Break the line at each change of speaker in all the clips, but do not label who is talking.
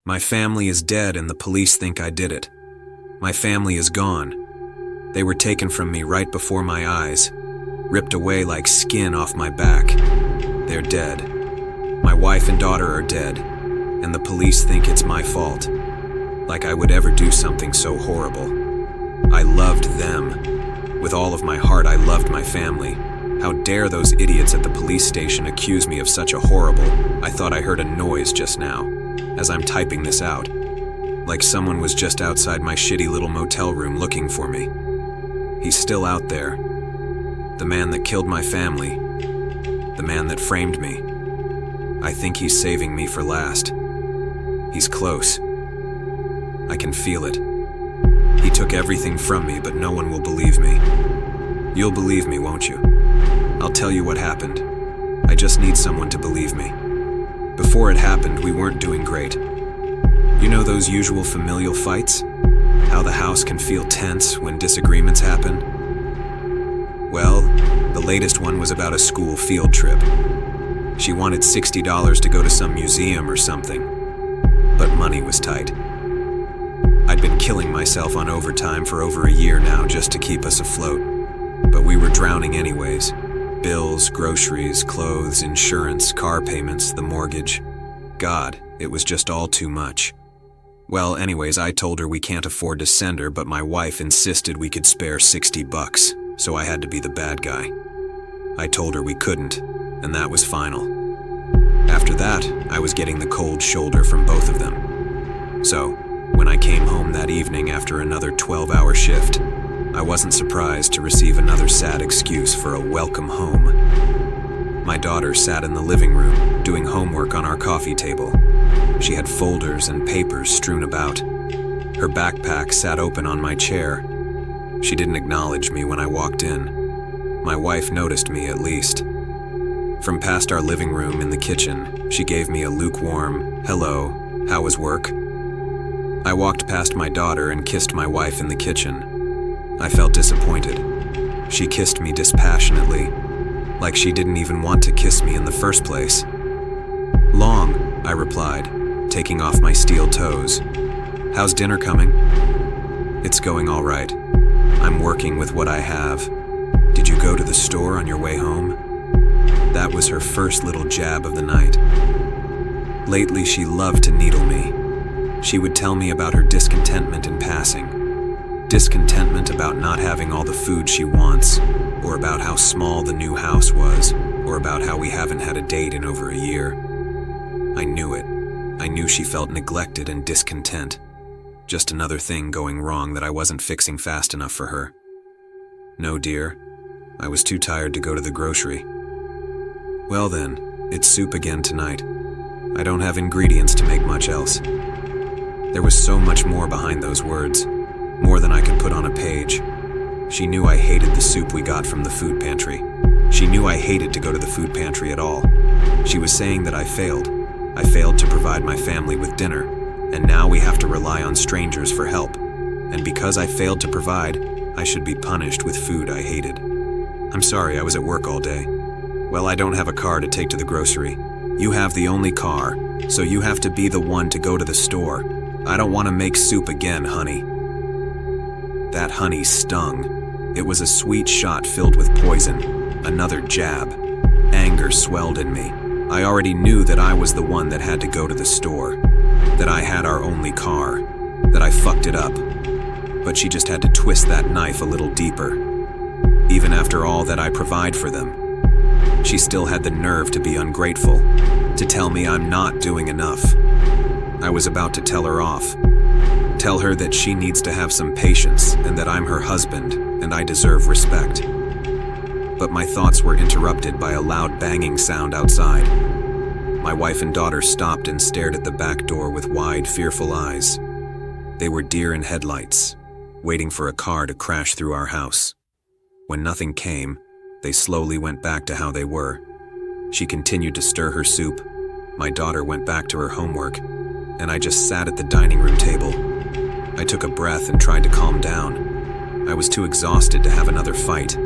My family is dead and the police think I did it. My family is gone. They were taken from me right before my eyes, ripped away like skin off my back. They're dead. My wife and daughter are dead, and the police think it's my fault. Like I would ever do something so horrible. I loved them. With all of my heart, I loved my family. How dare those idiots at the police station accuse me of such a horrible... I thought I heard a noise just now, as I'm typing this out. Like someone was just outside my shitty little motel room looking for me. He's still out there. The man that killed my family. The man that framed me. I think he's saving me for last. He's close. I can feel it. He took everything from me, but no one will believe me. You'll believe me, won't you? I'll tell you what happened. I just need someone to believe me. Before it happened, we weren't doing great. You know those usual familial fights? How the house can feel tense when disagreements happen? Well, the latest one was about a school field trip. She wanted $60 to go to some museum or something, but money was tight. I'd been killing myself on overtime for over a year now just to keep us afloat, but we were drowning anyways. Bills, groceries, clothes, insurance, car payments, the mortgage. God, it was just all too much. Well, anyways, I told her we can't afford to send her, but my wife insisted we could spare $60, so I had to be the bad guy. I told her we couldn't, and that was final. After that, I was getting the cold shoulder from both of them. So, when I came home that evening after another 12-hour shift, I wasn't surprised to receive another sad excuse for a welcome home. My daughter sat in the living room, doing homework on our coffee table. She had folders and papers strewn about. Her backpack sat open on my chair. She didn't acknowledge me when I walked in. My wife noticed me, at least. From past our living room in the kitchen, she gave me a lukewarm, "Hello, how was work?" I walked past my daughter and kissed my wife in the kitchen. I felt disappointed. She kissed me dispassionately, like she didn't even want to kiss me in the first place. "Long," I replied, taking off my steel toes. "How's dinner coming?" "It's going all right. I'm working with what I have. Did you go to the store on your way home?" That was her first little jab of the night. Lately, she loved to needle me. She would tell me about her discontentment in passing. Discontentment about not having all the food she wants, or about how small the new house was, or about how we haven't had a date in over a year. I knew it. I knew she felt neglected and discontent. Just another thing going wrong that I wasn't fixing fast enough for her. "No, dear. I was too tired to go to the grocery." "Well then, it's soup again tonight. I don't have ingredients to make much else." There was so much more behind those words, more than I could put on a page. She knew I hated the soup we got from the food pantry. She knew I hated to go to the food pantry at all. She was saying that I failed. I failed to provide my family with dinner, and now we have to rely on strangers for help. And because I failed to provide, I should be punished with food I hated. "I'm sorry, I was at work all day." "Well, I don't have a car to take to the grocery. You have the only car, so you have to be the one to go to the store. I don't want to make soup again, honey." That honey stung. It was a sweet shot filled with poison. Another jab. Anger swelled in me. I already knew that I was the one that had to go to the store, that I had our only car, that I fucked it up. But she just had to twist that knife a little deeper. Even after all that I provide for them, she still had the nerve to be ungrateful, to tell me I'm not doing enough. I was about to tell her off. Tell her that she needs to have some patience and that I'm her husband and I deserve respect. But my thoughts were interrupted by a loud banging sound outside. My wife and daughter stopped and stared at the back door with wide, fearful eyes. They were deer in headlights, waiting for a car to crash through our house. When nothing came, they slowly went back to how they were. She continued to stir her soup. My daughter went back to her homework, and I just sat at the dining room table. I took a breath and tried to calm down. I was too exhausted to have another fight.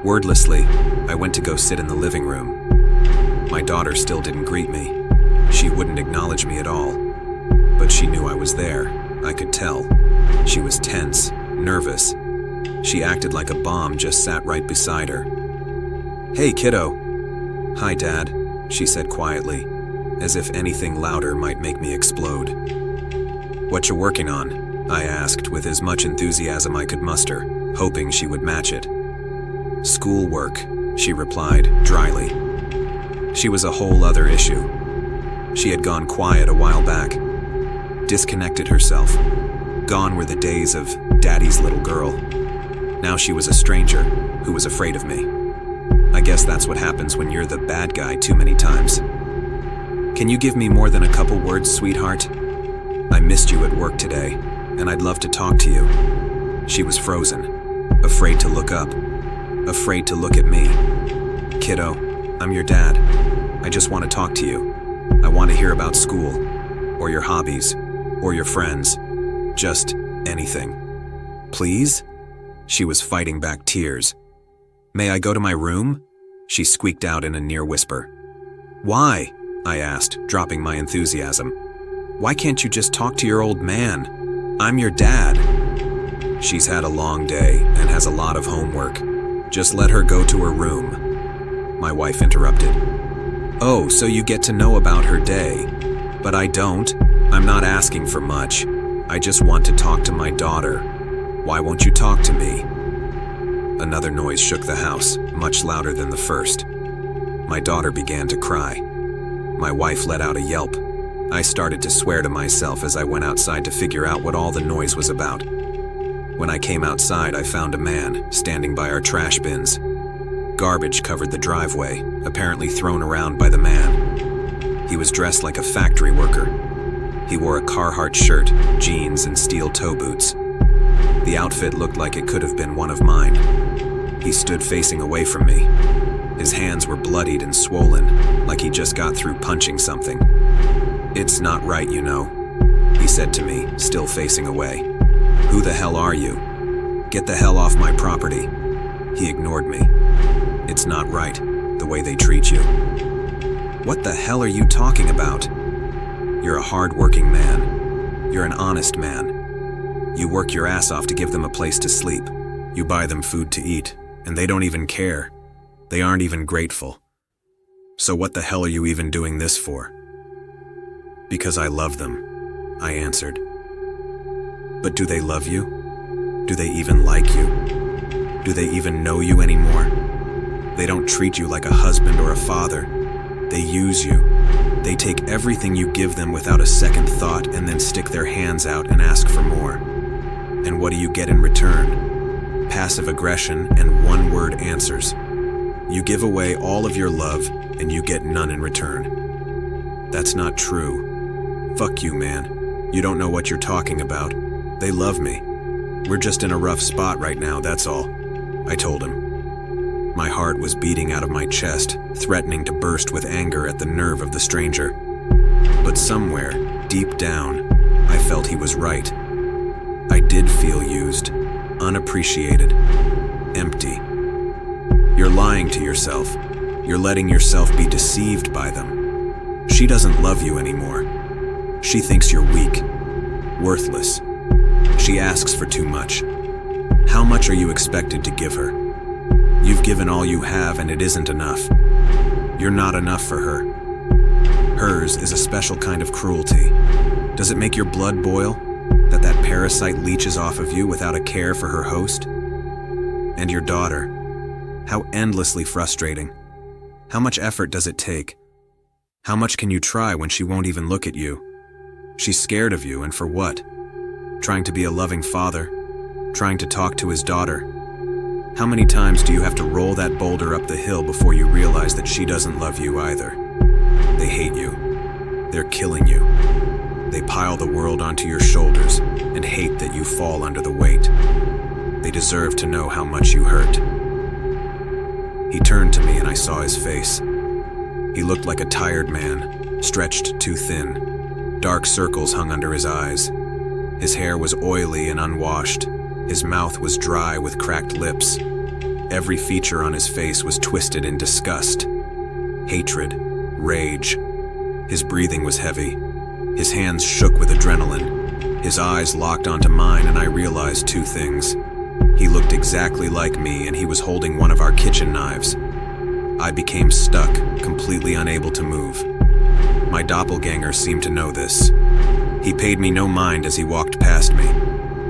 Wordlessly, I went to go sit in the living room. My daughter still didn't greet me. She wouldn't acknowledge me at all. But was there. I could tell. She was tense, nervous. She acted like a bomb just sat right beside her. "Hey, kiddo." "Hi, Dad," she said quietly, as if anything louder might make me explode. "What you working on?" I asked with as much enthusiasm I could muster, hoping she would match it. "Schoolwork," she replied, dryly. She was a whole other issue. She had gone quiet a while back, disconnected herself. Gone were the days of Daddy's little girl. Now she was a stranger who was afraid of me. I guess that's what happens when you're the bad guy too many times. "Can you give me more than a couple words, sweetheart? I missed you at work today, and I'd love to talk to you." She was frozen, afraid to look up, afraid to look at me. "Kiddo, I'm your dad. I just want to talk to you. I want to hear about school, or your hobbies, or your friends. Just anything. Please?" She was fighting back tears. "May I go to my room?" she squeaked out in a near whisper. "Why?" I asked, dropping my enthusiasm. "Why can't you just talk to your old man? I'm your dad." "She's had a long day and has a lot of homework. Just let her go to her room," my wife interrupted. "Oh, so you get to know about her day. But I don't. I'm not asking for much. I just want to talk to my daughter. Why won't you talk to me?" Another noise shook the house, much louder than the first. My daughter began to cry. My wife let out a yelp. I started to swear to myself as I went outside to figure out what all the noise was about. When I came outside, I found a man standing by our trash bins. Garbage covered the driveway, apparently thrown around by the man. He was dressed like a factory worker. He wore a Carhartt shirt, jeans, and steel toe boots. The outfit looked like it could have been one of mine. He stood facing away from me. His hands were bloodied and swollen, like he just got through punching something. "It's not right, you know," he said to me, still facing away. "Who the hell are you? Get the hell off my property." He ignored me. "It's not right, the way they treat you." "What the hell are you talking about? You're a hard-working man. You're an honest man. You work your ass off to give them a place to sleep. You buy them food to eat, and they don't even care. They aren't even grateful. So what the hell are you even doing this for?" "Because I love them," I answered. "But do they love you? Do they even like you? Do they even know you anymore? They don't treat you like a husband or a father. They use you. They take everything you give them without a second thought and then stick their hands out and ask for more. And what do you get in return? Passive aggression and one-word answers. You give away all of your love and you get none in return. That's not true. Fuck you, man. You don't know what you're talking about. They love me. We're just in a rough spot right now, that's all," I told him. My heart was beating out of my chest, threatening to burst with anger at the nerve of the stranger. But somewhere, deep down, I felt he was right. I did feel used, unappreciated, empty. You're lying to yourself. You're letting yourself be deceived by them. She doesn't love you anymore. She thinks you're weak, worthless. She asks for too much. How much are you expected to give her? You've given all you have and it isn't enough. You're not enough for her. Hers is a special kind of cruelty. Does it make your blood boil that parasite leeches off of you without a care for her host? And your daughter. How endlessly frustrating. How much effort does it take? How much can you try when she won't even look at you? She's scared of you, and for what? Trying to be a loving father, trying to talk to his daughter. How many times do you have to roll that boulder up the hill before you realize that she doesn't love you either? They hate you. They're killing you. They pile the world onto your shoulders and hate that you fall under the weight. They deserve to know how much you hurt. He turned to me and I saw his face. He looked like a tired man, stretched too thin. Dark circles hung under his eyes. His hair was oily and unwashed. His mouth was dry with cracked lips. Every feature on his face was twisted in disgust, hatred, rage. His breathing was heavy. His hands shook with adrenaline. His eyes locked onto mine, and I realized two things. He looked exactly like me, and he was holding one of our kitchen knives. I became stuck, completely unable to move. My doppelganger seemed to know this. He paid me no mind as he walked past me.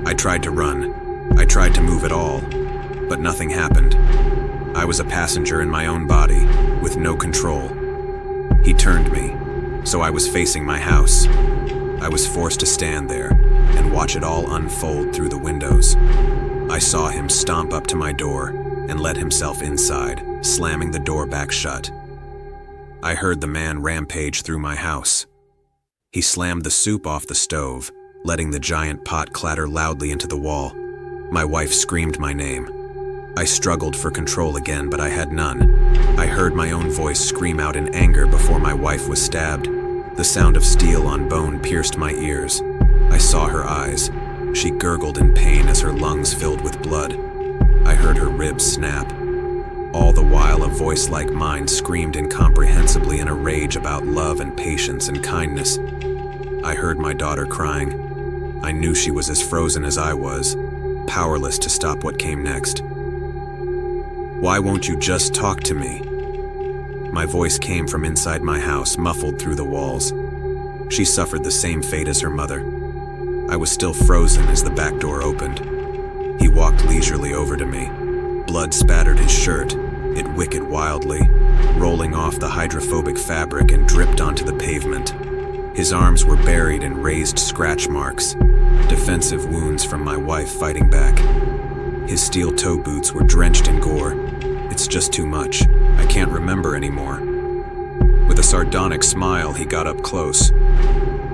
I tried to run. I tried to move at all, but nothing happened. I was a passenger in my own body, with no control. He turned me, so I was facing my house. I was forced to stand there and watch it all unfold through the windows. I saw him stomp up to my door and let himself inside, slamming the door back shut. I heard the man rampage through my house. He slammed the soup off the stove, letting the giant pot clatter loudly into the wall. My wife screamed my name. I struggled for control again, but I had none. I heard my own voice scream out in anger before my wife was stabbed. The sound of steel on bone pierced my ears. I saw her eyes. She gurgled in pain as her lungs filled with blood. I heard her ribs snap. All the while, a voice like mine screamed incomprehensibly in a rage about love and patience and kindness. I heard my daughter crying. I knew she was as frozen as I was, powerless to stop what came next. "Why won't you just talk to me?" My voice came from inside my house, muffled through the walls. She suffered the same fate as her mother. I was still frozen as the back door opened. He walked leisurely over to me. Blood spattered his shirt. It wicketed wildly, rolling off the hydrophobic fabric and dripped onto the pavement. His arms were buried in raised scratch marks, defensive wounds from my wife fighting back. His steel toe boots were drenched in gore. It's just too much. I can't remember anymore. With a sardonic smile, he got up close.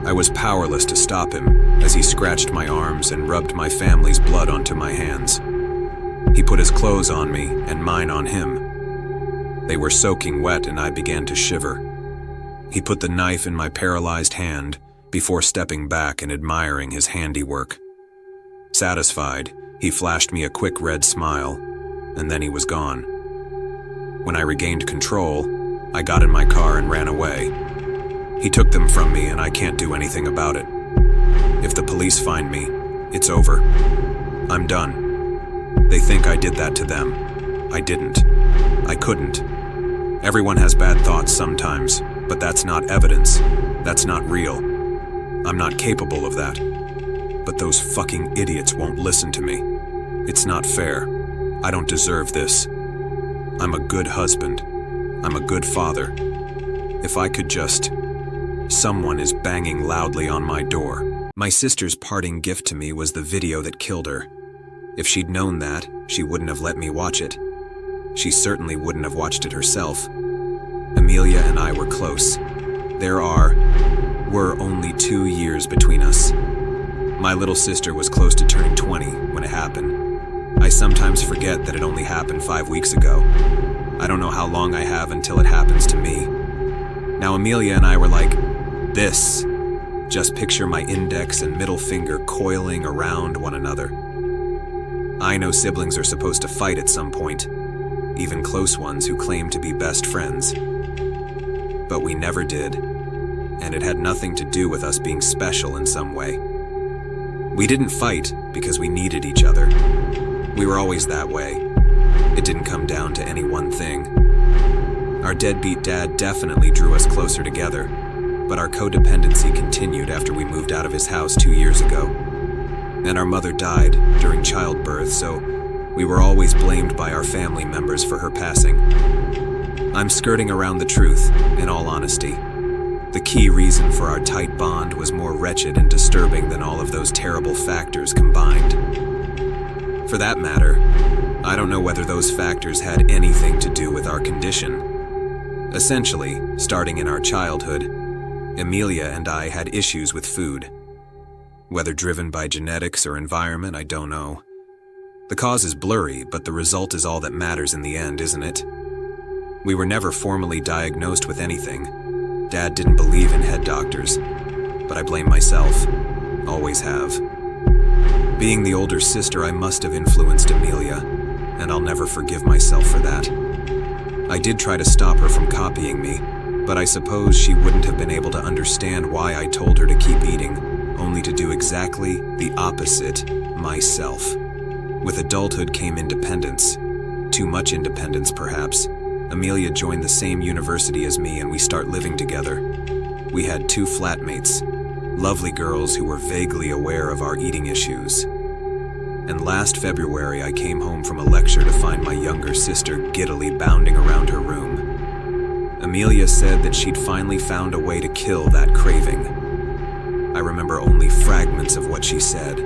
I was powerless to stop him as he scratched my arms and rubbed my family's blood onto my hands. He put his clothes on me and mine on him. They were soaking wet and I began to shiver. He put the knife in my paralyzed hand before stepping back and admiring his handiwork. Satisfied, he flashed me a quick red smile, and then he was gone. When I regained control, I got in my car and ran away. He took them from me and I can't do anything about it. If the police find me, it's over. I'm done. They think I did that to them. I didn't. I couldn't. Everyone has bad thoughts sometimes, but that's not evidence. That's not real. I'm not capable of that. But those fucking idiots won't listen to me. It's not fair. I don't deserve this. I'm a good husband. I'm a good father. If I could just... Someone is banging loudly on my door. My sister's parting gift to me was the video that killed her. If she'd known that, she wouldn't have let me watch it. She certainly wouldn't have watched it herself. Amelia and I were close. Were only 2 years between us. My little sister was close to turning 20 when it happened. I sometimes forget that it only happened 5 weeks ago. I don't know how long I have until it happens to me. Now Amelia and I were like this. Just picture my index and middle finger coiling around one another. I know siblings are supposed to fight at some point, even close ones who claim to be best friends. But we never did, and it had nothing to do with us being special in some way. We didn't fight because we needed each other. We were always that way. It didn't come down to any one thing. Our deadbeat dad definitely drew us closer together, but our codependency continued after we moved out of his house 2 years ago. And our mother died during childbirth, so we were always blamed by our family members for her passing. I'm skirting around the truth, in all honesty. The key reason for our tight bond was more wretched and disturbing than all of those terrible factors combined. For that matter, I don't know whether those factors had anything to do with our condition. Essentially, starting in our childhood, Amelia and I had issues with food. Whether driven by genetics or environment, I don't know. The cause is blurry, but the result is all that matters in the end, isn't it? We were never formally diagnosed with anything. Dad didn't believe in head doctors, but I blame myself. Always have. Being the older sister, I must have influenced Amelia, and I'll never forgive myself for that. I did try to stop her from copying me, but I suppose she wouldn't have been able to understand why I told her to keep eating. only to do exactly the opposite myself. With adulthood came independence. Too much independence, perhaps. Amelia joined the same university as me and we start living together. We had 2 flatmates, lovely girls who were vaguely aware of our eating issues. And last February, I came home from a lecture to find my younger sister giddily bounding around her room. Amelia said that she'd finally found a way to kill that craving. I remember only fragments of what she said.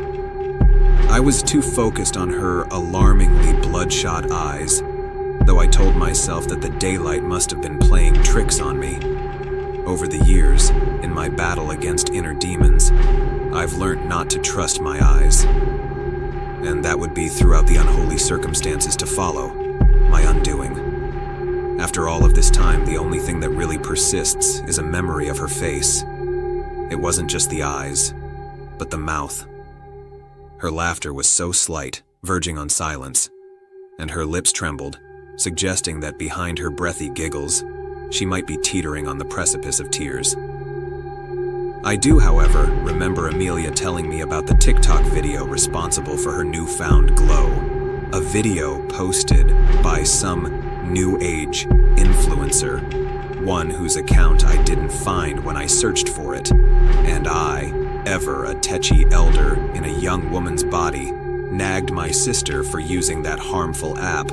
I was too focused on her alarmingly bloodshot eyes, though I told myself that the daylight must have been playing tricks on me. Over the years, in my battle against inner demons, I've learned not to trust my eyes. And that would be throughout the unholy circumstances to follow, my undoing. After all of this time, the only thing that really persists is a memory of her face. It wasn't just the eyes, but the mouth. Her laughter was so slight, verging on silence, and her lips trembled, suggesting that behind her breathy giggles, she might be teetering on the precipice of tears. I do, however, remember Amelia telling me about the TikTok video responsible for her newfound glow. A video posted by some new age influencer, one whose account I didn't find when I searched for it, and I, ever a tetchy elder in a young woman's body, nagged my sister for using that harmful app,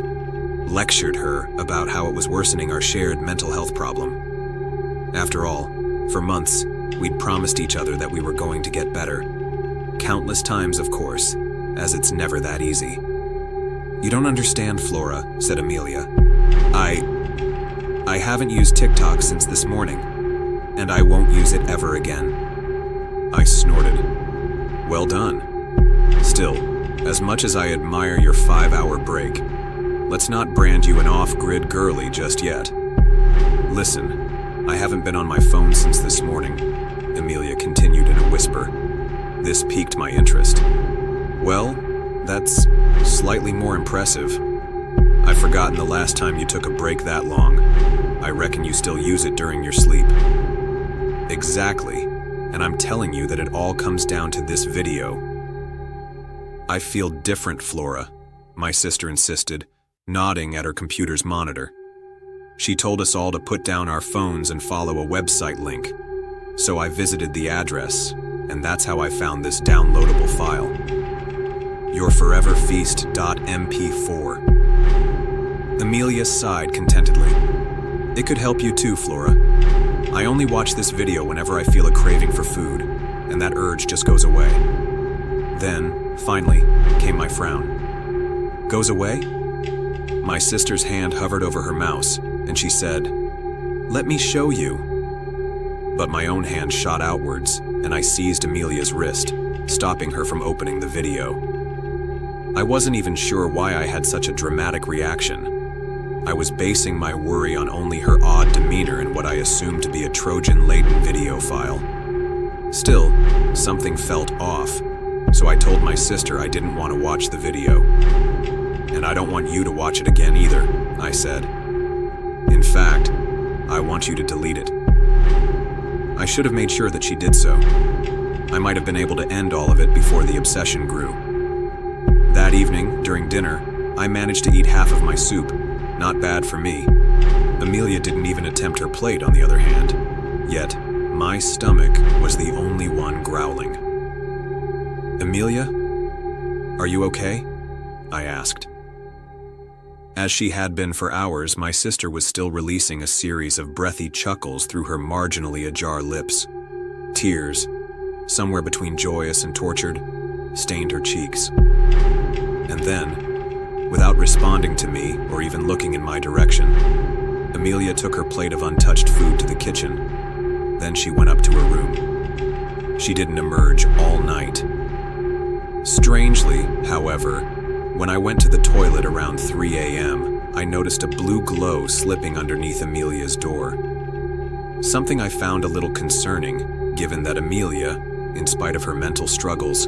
lectured her about how it was worsening our shared mental health problem. After all, for months, we'd promised each other that we were going to get better. Countless times, of course, as it's never that easy. "You don't understand, Flora," said Amelia. I haven't used TikTok since this morning, and I won't use it ever again." I snorted. "Well done. Still, as much as I admire your 5-hour break, let's not brand you an off-grid girly just yet. Listen, I haven't been on my phone since this morning," Amelia continued in a whisper. This piqued my interest. "Well, that's slightly more impressive. I've forgotten the last time you took a break that long. I reckon you still use it during your sleep." "Exactly, and I'm telling you that it all comes down to this video." "I feel different, Flora," my sister insisted, nodding at her computer's monitor. "She told us all to put down our phones and follow a website link. So I visited the address, and that's how I found this downloadable file. yourforeverfeast.mp4. Amelia sighed contentedly. "It could help you too, Flora. I only watch this video whenever I feel a craving for food, and that urge just goes away." Then, finally, came my frown. "Goes away?" My sister's hand hovered over her mouse, and she said, "Let me show you." But my own hand shot outwards, and I seized Amelia's wrist, stopping her from opening the video. I wasn't even sure why I had such a dramatic reaction. I was basing my worry on only her odd demeanor and what I assumed to be a Trojan-laden video file. Still, something felt off, so I told my sister I didn't want to watch the video. "And I don't want you to watch it again either," I said. "In fact, I want you to delete it." I should have made sure that she did so. I might have been able to end all of it before the obsession grew. That evening, during dinner, I managed to eat half of my soup. Not bad for me. Amelia didn't even attempt her plate, on the other hand. Yet, my stomach was the only one growling. "Amelia, are you okay?" I asked. As she had been for hours, my sister was still releasing a series of breathy chuckles through her marginally ajar lips. Tears, somewhere between joyous and tortured, stained her cheeks. And then, without responding to me or even looking in my direction, Amelia took her plate of untouched food to the kitchen. Then she went up to her room. She didn't emerge all night. Strangely, however, when I went to the toilet around 3 a.m., I noticed a blue glow slipping underneath Amelia's door. Something I found a little concerning, given that Amelia, in spite of her mental struggles,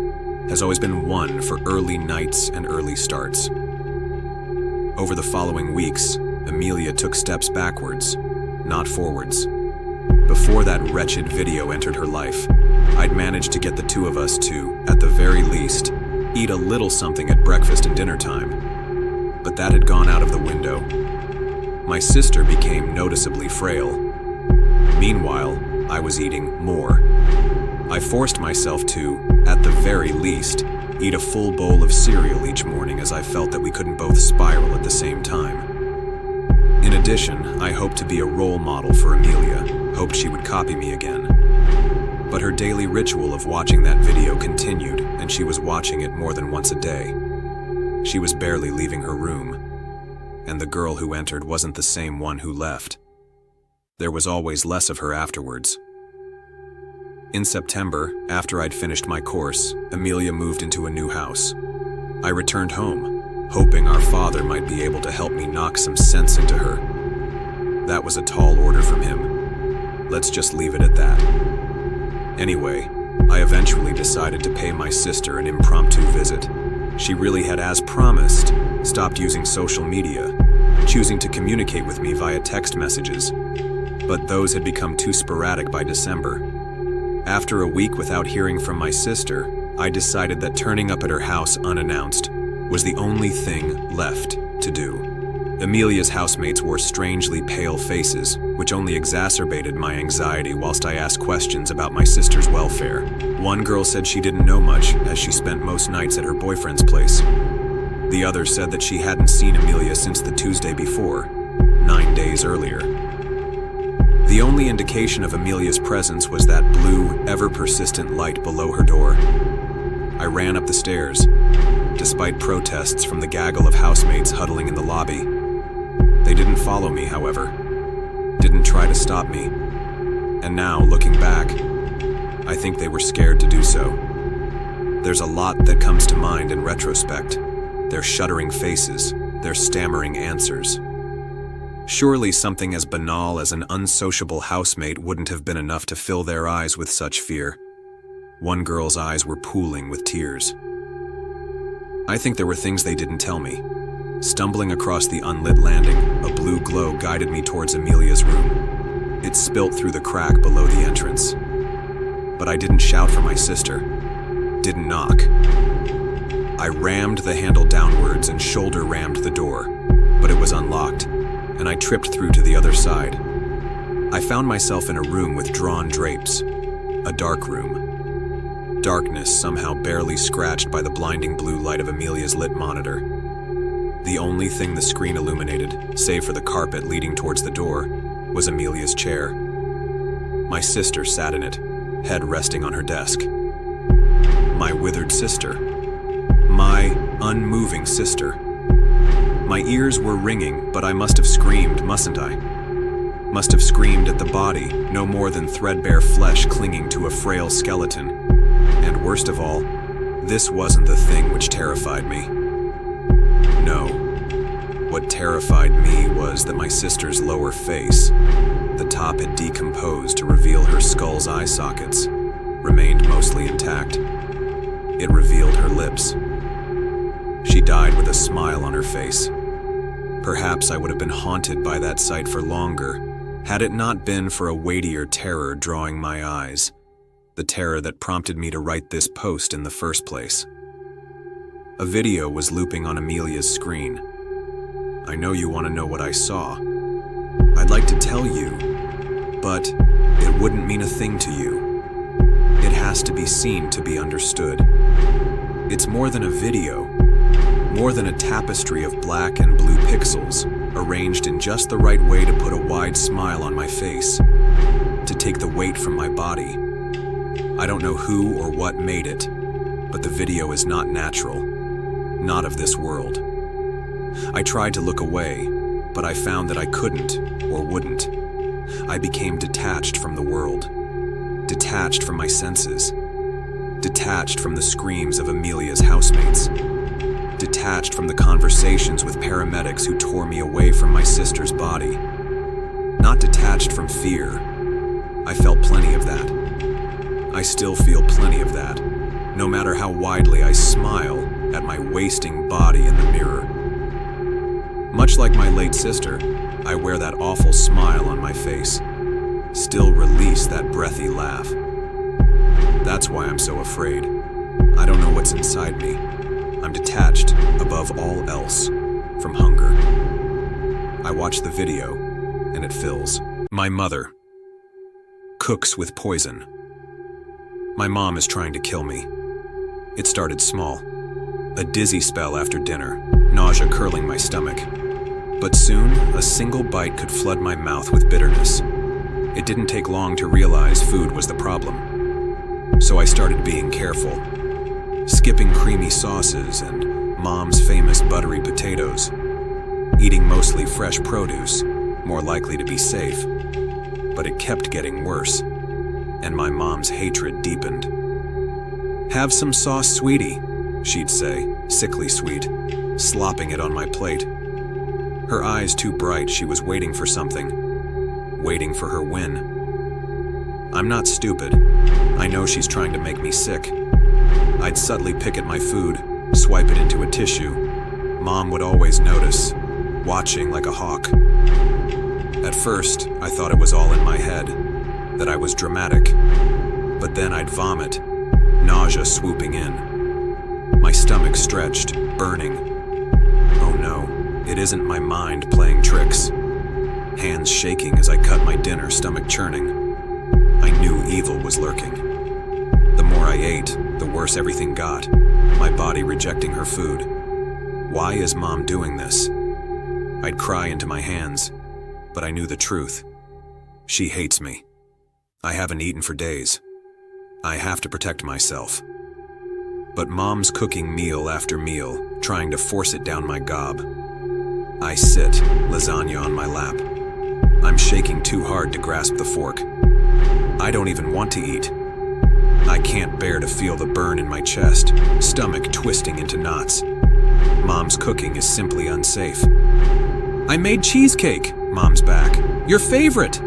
has always been one for early nights and early starts. Over the following weeks, Amelia took steps backwards, not forwards. Before that wretched video entered her life, I'd managed to get the two of us to, at the very least, eat a little something at breakfast and dinner time. But that had gone out of the window. My sister became noticeably frail. Meanwhile, I was eating more. I forced myself to, at the very least, eat a full bowl of cereal each morning as I felt that we couldn't both spiral at the same time. In addition, I hoped to be a role model for Amelia, hoped she would copy me again. But her daily ritual of watching that video continued, and she was watching it more than once a day. She was barely leaving her room, and the girl who entered wasn't the same one who left. There was always less of her afterwards. In September, after I'd finished my course, Amelia moved into a new house. I returned home, hoping our father might be able to help me knock some sense into her. That was a tall order from him. Let's just leave it at that. Anyway, I eventually decided to pay my sister an impromptu visit. She really had, as promised, stopped using social media, choosing to communicate with me via text messages. But those had become too sporadic by December. After a week without hearing from my sister, I decided that turning up at her house unannounced was the only thing left to do. Amelia's housemates wore strangely pale faces, which only exacerbated my anxiety whilst I asked questions about my sister's welfare. One girl said she didn't know much, as she spent most nights at her boyfriend's place. The other said that she hadn't seen Amelia since the Tuesday before, 9 days earlier. The only indication of Amelia's presence was that blue, ever-persistent light below her door. I ran up the stairs, despite protests from the gaggle of housemates huddling in the lobby. They didn't follow me, however, didn't try to stop me. And now, looking back, I think they were scared to do so. There's a lot that comes to mind in retrospect. Their shuddering faces, their stammering answers. Surely something as banal as an unsociable housemate wouldn't have been enough to fill their eyes with such fear. One girl's eyes were pooling with tears. I think there were things they didn't tell me. Stumbling across the unlit landing, a blue glow guided me towards Amelia's room. It spilt through the crack below the entrance. But I didn't shout for my sister. Didn't knock. I rammed the handle downwards and shoulder rammed the door, but it was unlocked, and I tripped through to the other side. I found myself in a room with drawn drapes, a dark room. Darkness somehow barely scratched by the blinding blue light of Amelia's lit monitor. The only thing the screen illuminated, save for the carpet leading towards the door, was Amelia's chair. My sister sat in it, head resting on her desk. My withered sister. My unmoving sister. My ears were ringing, but I must have screamed, mustn't I? Must have screamed at the body, no more than threadbare flesh clinging to a frail skeleton. And worst of all, this wasn't the thing which terrified me. No. What terrified me was that my sister's lower face, the top had decomposed to reveal her skull's eye sockets, remained mostly intact. It revealed her lips. She died with a smile on her face. Perhaps I would have been haunted by that sight for longer, had it not been for a weightier terror drawing my eyes, the terror that prompted me to write this post in the first place. A video was looping on Amelia's screen. I know you want to know what I saw. I'd like to tell you, but it wouldn't mean a thing to you. It has to be seen to be understood. It's more than a video. More than a tapestry of black and blue pixels, arranged in just the right way to put a wide smile on my face, to take the weight from my body. I don't know who or what made it, but the video is not natural, not of this world. I tried to look away, but I found that I couldn't or wouldn't. I became detached from the world, detached from my senses, detached from the screams of Amelia's housemates, detached from the conversations with paramedics who tore me away from my sister's body. Not detached from fear. I felt plenty of that. I still feel plenty of that, no matter how widely I smile at my wasting body in the mirror. Much like my late sister, I wear that awful smile on my face, still release that breathy laugh. That's why I'm so afraid. I don't know what's inside me. I'm detached, above all else, from hunger. I watch the video, and it fills. My mother cooks with poison. My mom is trying to kill me. It started small. A dizzy spell after dinner, nausea curling my stomach. But soon, a single bite could flood my mouth with bitterness. It didn't take long to realize food was the problem. So I started being careful, skipping creamy sauces and mom's famous buttery potatoes, eating mostly fresh produce, more likely to be safe. But it kept getting worse, and my mom's hatred deepened. "Have some sauce, sweetie," she'd say, sickly sweet, slopping it on my plate. Her eyes too bright, she was waiting for something, waiting for her win. I'm not stupid. I know she's trying to make me sick. I'd subtly pick at my food, swipe it into a tissue. Mom would always notice, watching like a hawk. At first, I thought it was all in my head, that I was dramatic. But then I'd vomit, nausea swooping in. My stomach stretched, burning. Oh no, it isn't my mind playing tricks. Hands shaking as I cut my dinner, stomach churning. I knew evil was lurking. The more I ate, the worse everything got, my body rejecting her food. Why is Mom doing this? I'd cry into my hands, but I knew the truth. She hates me. I haven't eaten for days. I have to protect myself. But Mom's cooking meal after meal, trying to force it down my gob. I sit, lasagna on my lap. I'm shaking too hard to grasp the fork. I don't even want to eat. I can't bear to feel the burn in my chest, stomach twisting into knots. Mom's cooking is simply unsafe. "I made cheesecake," Mom's back. "Your favorite."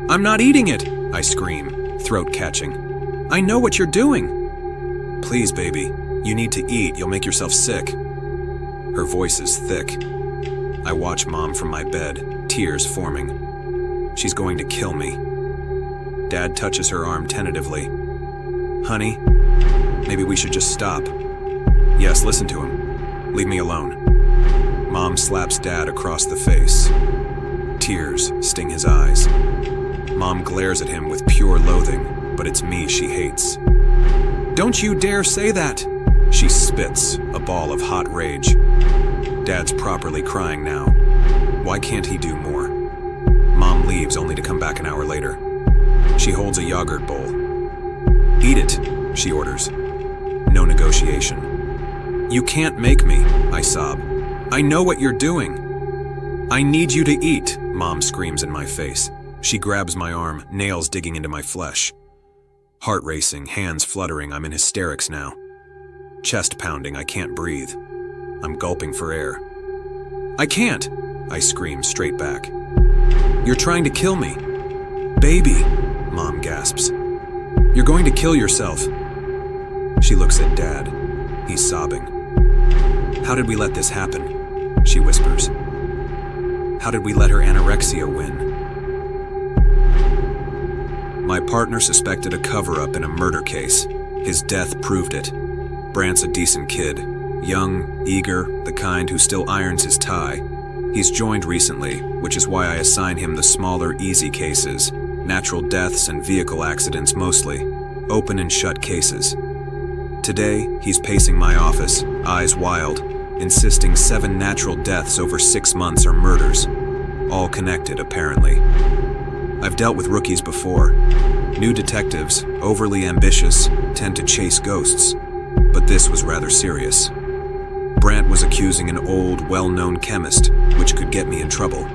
"I'm not eating it," I scream, throat catching. "I know what you're doing." "Please, baby, you need to eat, you'll make yourself sick." Her voice is thick. I watch Mom from my bed, tears forming. She's going to kill me. Dad touches her arm tentatively. "Honey, maybe we should just stop." "Yes, listen to him. Leave me alone." Mom slaps Dad across the face. Tears sting his eyes. Mom glares at him with pure loathing, but it's me she hates. "Don't you dare say that!" She spits, a ball of hot rage. Dad's properly crying now. Why can't he do more? Mom leaves only to come back an hour later. She holds a yogurt bowl. "Eat it," she orders. No negotiation. "You can't make me," I sob. "I know what you're doing." "I need you to eat," Mom screams in my face. She grabs my arm, nails digging into my flesh. Heart racing, hands fluttering, I'm in hysterics now. Chest pounding, I can't breathe. I'm gulping for air. "I can't," I scream straight back. "You're trying to kill me." "Baby," Mom gasps. "You're going to kill yourself." She looks at Dad. He's sobbing. "How did we let this happen?" she whispers. "How did we let her anorexia win?" My partner suspected a cover-up in a murder case. His death proved it. Brant's a decent kid. Young, eager, the kind who still irons his tie. He's joined recently, which is why I assign him the smaller, easy cases. Natural deaths and vehicle accidents mostly. Open and shut cases. Today, he's pacing my office, eyes wild, insisting 7 natural deaths over 6 months are murders. All connected, apparently. I've dealt with rookies before. New detectives, overly ambitious, tend to chase ghosts. But this was rather serious. Brant was accusing an old, well-known chemist, which could get me in trouble.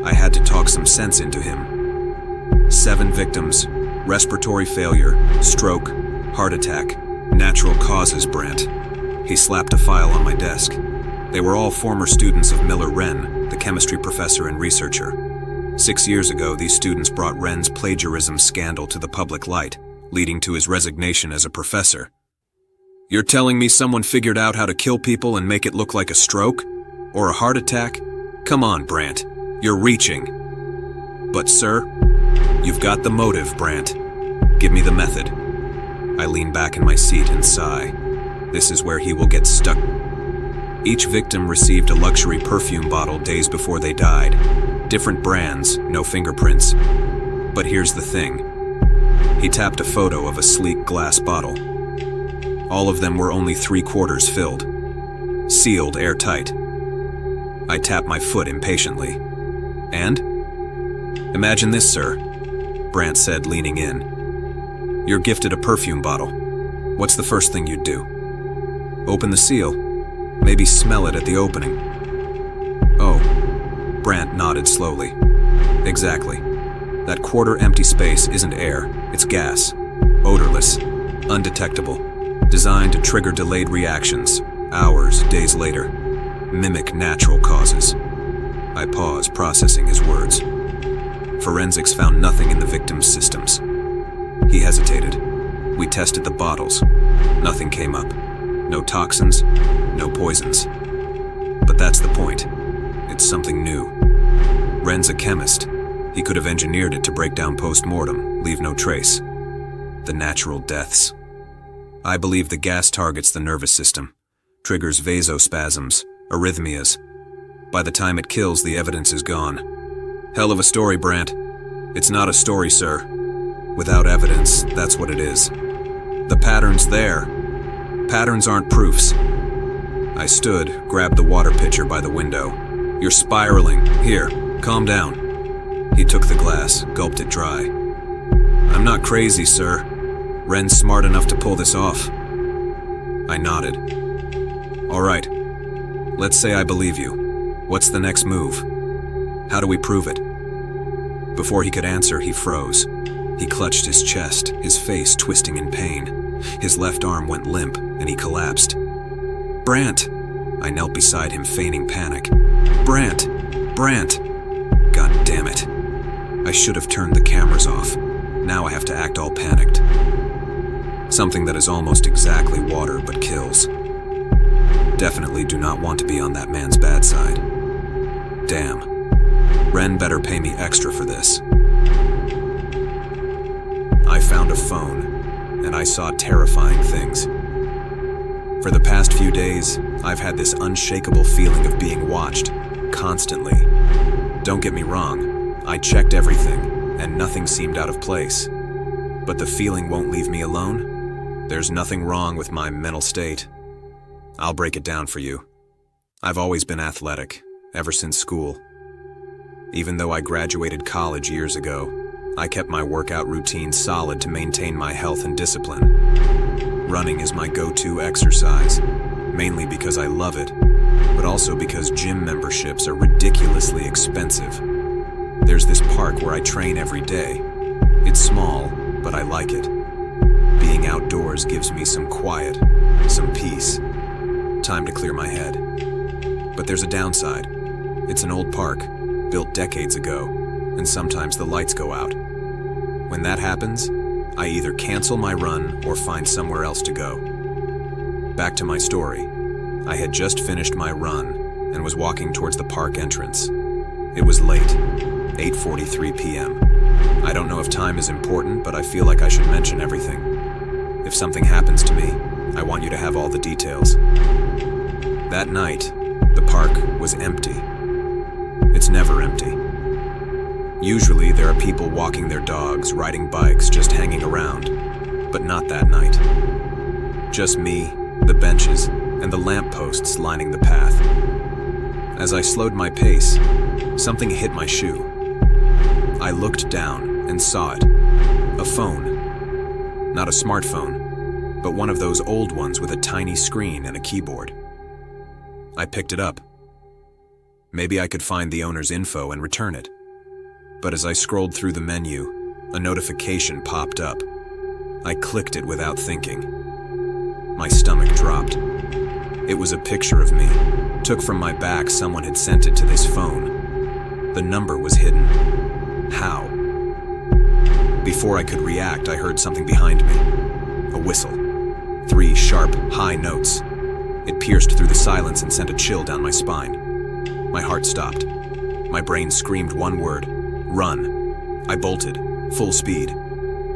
I had to talk some sense into him. 7 victims, respiratory failure, stroke, heart attack, natural causes, Brant. He slapped a file on my desk. They were all former students of Miller Wren, the chemistry professor and researcher. 6 years ago, these students brought Wren's plagiarism scandal to the public light, leading to his resignation as a professor. "You're telling me someone figured out how to kill people and make it look like a stroke? Or a heart attack? Come on, Brant. You're reaching." "But sir, you've got the motive, Brant. Give me the method." I lean back in my seat and sigh. This is where he will get stuck. Each victim received a luxury perfume bottle days before they died. Different brands, no fingerprints. But here's the thing. He tapped a photo of a sleek glass bottle. All of them were only 3/4 filled. Sealed airtight. I tapped my foot impatiently. And? Imagine this, sir, Brandt said, leaning in. You're gifted a perfume bottle. What's the first thing you'd do? Open the seal. Maybe smell it at the opening. Oh, Brandt nodded slowly. Exactly. That quarter-empty space isn't air, it's gas. Odorless, undetectable, designed to trigger delayed reactions, hours, days later. Mimic natural causes. I pause, processing his words. Forensics found nothing in the victim's systems. He hesitated. We tested the bottles. Nothing came up. No toxins, no poisons. But that's the point. It's something new. Wren's a chemist. He could have engineered it to break down post-mortem, leave no trace. The natural deaths. I believe the gas targets the nervous system, triggers vasospasms, arrhythmias. By the time it kills, the evidence is gone. Hell of a story, Brandt. It's not a story, sir. Without evidence, that's what it is. The pattern's there. Patterns aren't proofs. I stood, grabbed the water pitcher by the window. You're spiraling. Here, calm down. He took the glass, gulped it dry. I'm not crazy, sir. Wren's smart enough to pull this off. I nodded. All right. Let's say I believe you. What's the next move? How do we prove it? Before he could answer, he froze. He clutched his chest, his face twisting in pain. His left arm went limp, and he collapsed. Brandt! I knelt beside him, feigning panic. Brandt! Brandt! God damn it. I should have turned the cameras off. Now I have to act all panicked. Something that is almost exactly water but kills. Definitely do not want to be on that man's bad side. Damn. Wren better pay me extra for this. I found a phone, and I saw terrifying things. For the past few days, I've had this unshakable feeling of being watched, constantly. Don't get me wrong, I checked everything, and nothing seemed out of place. But the feeling won't leave me alone. There's nothing wrong with my mental state. I'll break it down for you. I've always been athletic, ever since school. Even though I graduated college years ago, I kept my workout routine solid to maintain my health and discipline. Running is my go-to exercise, mainly because I love it, but also because gym memberships are ridiculously expensive. There's this park where I train every day. It's small, but I like it. Being outdoors gives me some quiet, some peace. Time to clear my head. But there's a downside. It's an old park, built decades ago, and sometimes the lights go out. When that happens, I either cancel my run or find somewhere else to go. Back to my story. I had just finished my run and was walking towards the park entrance. It was late, 8:43 p.m. I don't know if time is important, but I feel like I should mention everything. If something happens to me, I want you to have all the details. That night, the park was empty. It's never empty. Usually there are people walking their dogs, riding bikes, just hanging around. But not that night. Just me, the benches, and the lampposts lining the path. As I slowed my pace, something hit my shoe. I looked down and saw it. A phone. Not a smartphone, but one of those old ones with a tiny screen and a keyboard. I picked it up. Maybe I could find the owner's info and return it. But as I scrolled through the menu, a notification popped up. I clicked it without thinking. My stomach dropped. It was a picture of me. Took from my back, someone had sent it to this phone. The number was hidden. How? Before I could react, I heard something behind me. A whistle. 3 sharp, high notes. It pierced through the silence and sent a chill down my spine. My heart stopped. My brain screamed one word. Run. I bolted, full speed.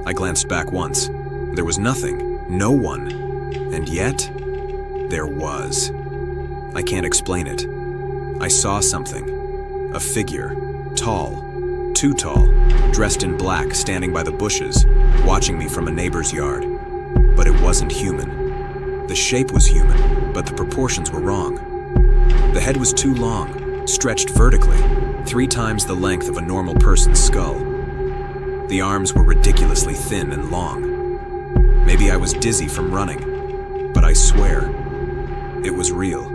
I glanced back once. There was nothing. No one. And yet, there was. I can't explain it. I saw something. A figure. Tall. Too tall. Dressed in black, standing by the bushes, watching me from a neighbor's yard. But it wasn't human. The shape was human, but the proportions were wrong. The head was too long, stretched vertically, 3 times the length of a normal person's skull. The arms were ridiculously thin and long. Maybe I was dizzy from running, but I swear, it was real.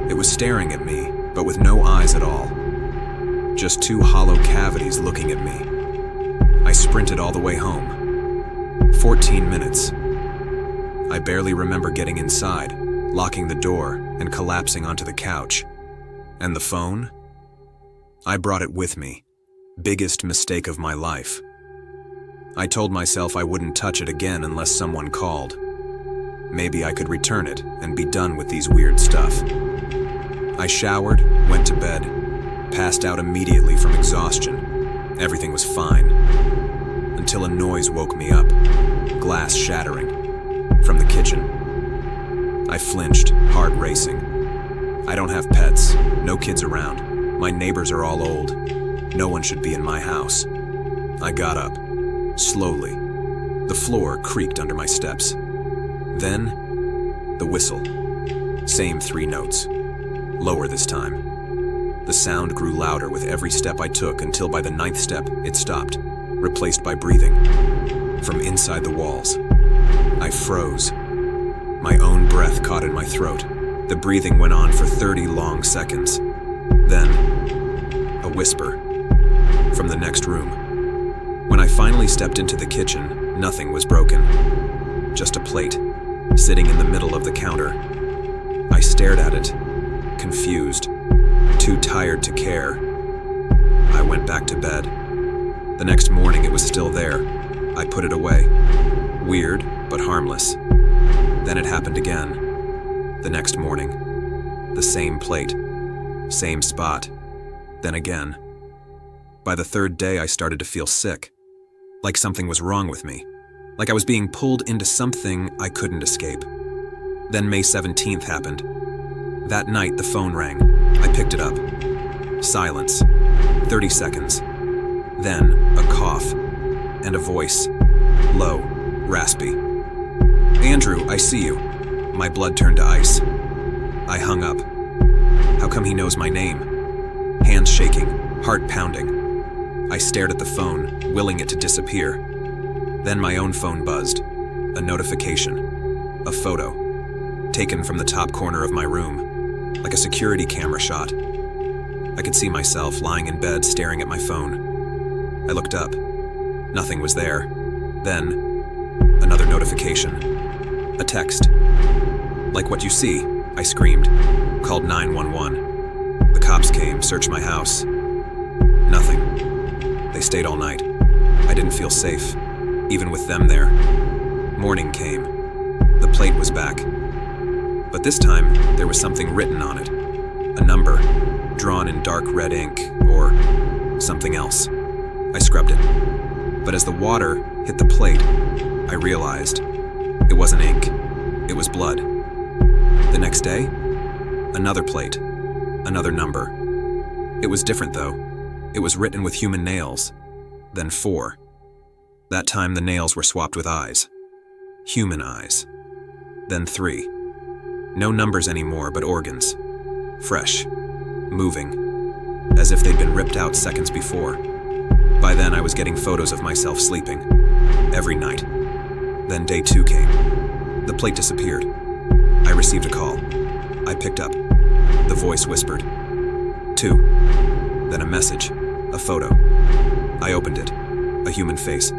It was staring at me, but with no eyes at all. Just 2 hollow cavities looking at me. I sprinted all the way home. 14 minutes. I barely remember getting inside, locking the door, and collapsing onto the couch. And the phone? I brought it with me. Biggest mistake of my life. I told myself I wouldn't touch it again unless someone called. Maybe I could return it and be done with these weird stuff. I showered, went to bed, passed out immediately from exhaustion. Everything was fine. Until a noise woke me up, glass shattering, from the kitchen. I flinched, heart racing. I don't have pets, no kids around. My neighbors are all old. No one should be in my house. I got up, slowly. The floor creaked under my steps. Then, the whistle. Same 3 notes. Lower this time. The sound grew louder with every step I took until by the 9th step, it stopped, replaced by breathing. From inside the walls. I froze. My own breath caught in my throat. The breathing went on for 30 long seconds. Then, a whisper. From the next room. When I finally stepped into the kitchen, nothing was broken. Just a plate, sitting in the middle of the counter. I stared at it, confused, too tired to care. I went back to bed. The next morning it was still there. I put it away. Weird, but harmless. Then it happened again. The next morning. The same plate. Same spot. Then again. By the 3rd day I started to feel sick. Like something was wrong with me. Like I was being pulled into something I couldn't escape. Then May 17th happened. That night the phone rang. I picked it up. Silence. 30 seconds. Then a cough. And a voice. Low. Raspy. "Andrew, I see you." My blood turned to ice. I hung up. How come he knows my name? Hands shaking, heart pounding. I stared at the phone, willing it to disappear. Then my own phone buzzed. A notification. A photo. Taken from the top corner of my room, like a security camera shot. I could see myself lying in bed staring at my phone. I looked up. Nothing was there. Then, another notification. A text. "Like what you see," I screamed. Called 911. The cops came, searched my house. Nothing. They stayed all night. I didn't feel safe, even with them there. Morning came. The plate was back. But this time, there was something written on it. A number, drawn in dark red ink, or something else. I scrubbed it. But as the water hit the plate, I realized it wasn't ink. It was blood. The next day, another plate, another number. It was different though. It was written with human nails. Then 4. That time the nails were swapped with eyes. Human eyes. Then 3. No numbers anymore, but organs. Fresh. Moving. As if they'd been ripped out seconds before. By then I was getting photos of myself sleeping. Every night. Then day 2 came. The plate disappeared. I received a call. I picked up. The voice whispered. 2. Then a message. A photo. I opened it. A human face.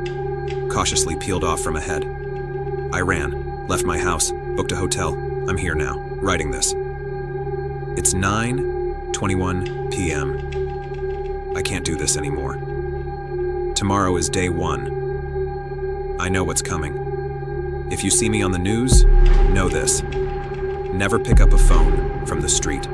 Cautiously peeled off from a head. I ran. Left my house. Booked a hotel. I'm here now, writing this. It's 9:21 p.m. I can't do this anymore. Tomorrow is day 1. I know what's coming. If you see me on the news, know this. Never pick up a phone from the street.